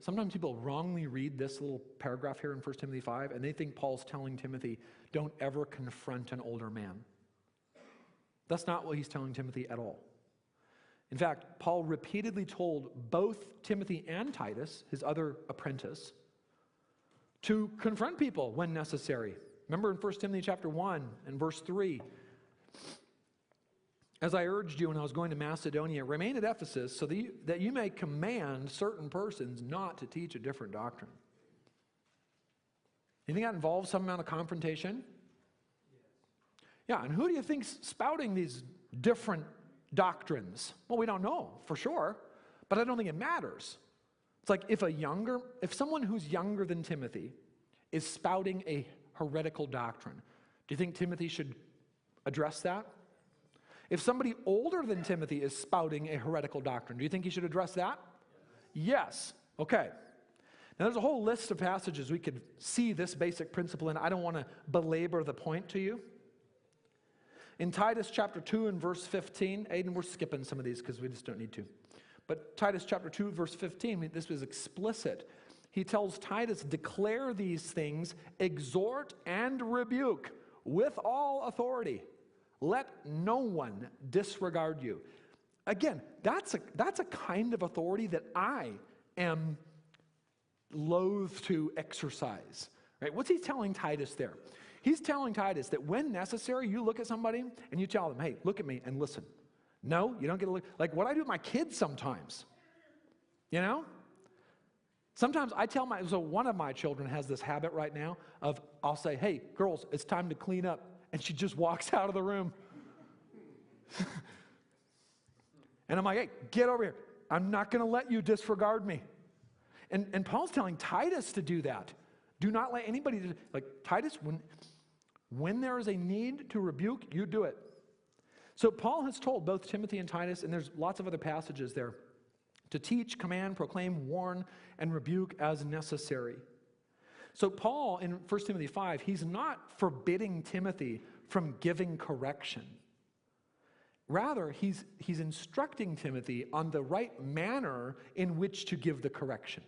sometimes people wrongly read this little paragraph here in 1 Timothy 5, and they think Paul's telling Timothy, don't ever confront an older man. That's not what he's telling Timothy at all. In fact, Paul repeatedly told both Timothy and Titus, his other apprentice, to confront people when necessary. Remember in 1 Timothy chapter 1 and verse 3, as I urged you when I was going to Macedonia, remain at Ephesus so that you may command certain persons not to teach a different doctrine. You think that involves some amount of confrontation? Yeah, and who do you think's spouting these different doctrines? Well, we don't know for sure, but I don't think it matters. It's like if someone who's younger than Timothy is spouting a heretical doctrine, do you think Timothy should address that? If somebody older than Timothy is spouting a heretical doctrine, do you think he should address that? Yes. Okay. Now there's a whole list of passages we could see this basic principle in. I don't want to belabor the point to you. In Titus chapter 2 and verse 15, Aiden, we're skipping some of these because we just don't need to. But Titus chapter 2 verse 15, this was explicit. He tells Titus, declare these things, exhort and rebuke with all authority. Let no one disregard you. Again, that's a kind of authority that I am loath to exercise. Right? What's he telling Titus there? He's telling Titus that when necessary, you look at somebody and you tell them, hey, look at me and listen. No, you don't get to look. Like what I do with my kids sometimes. You know? Sometimes I tell so one of my children has this habit right now of, I'll say, hey, girls, it's time to clean up. And she just walks out of the room. And I'm like, hey, get over here. I'm not going to let you disregard me. And Paul's telling Titus to do that. Do not let anybody, like Titus, when there is a need to rebuke, you do it. So Paul has told both Timothy and Titus, and there's lots of other passages there, to teach, command, proclaim, warn, and rebuke as necessary. So Paul, in 1 Timothy 5, he's not forbidding Timothy from giving correction. Rather, he's instructing Timothy on the right manner in which to give the correction.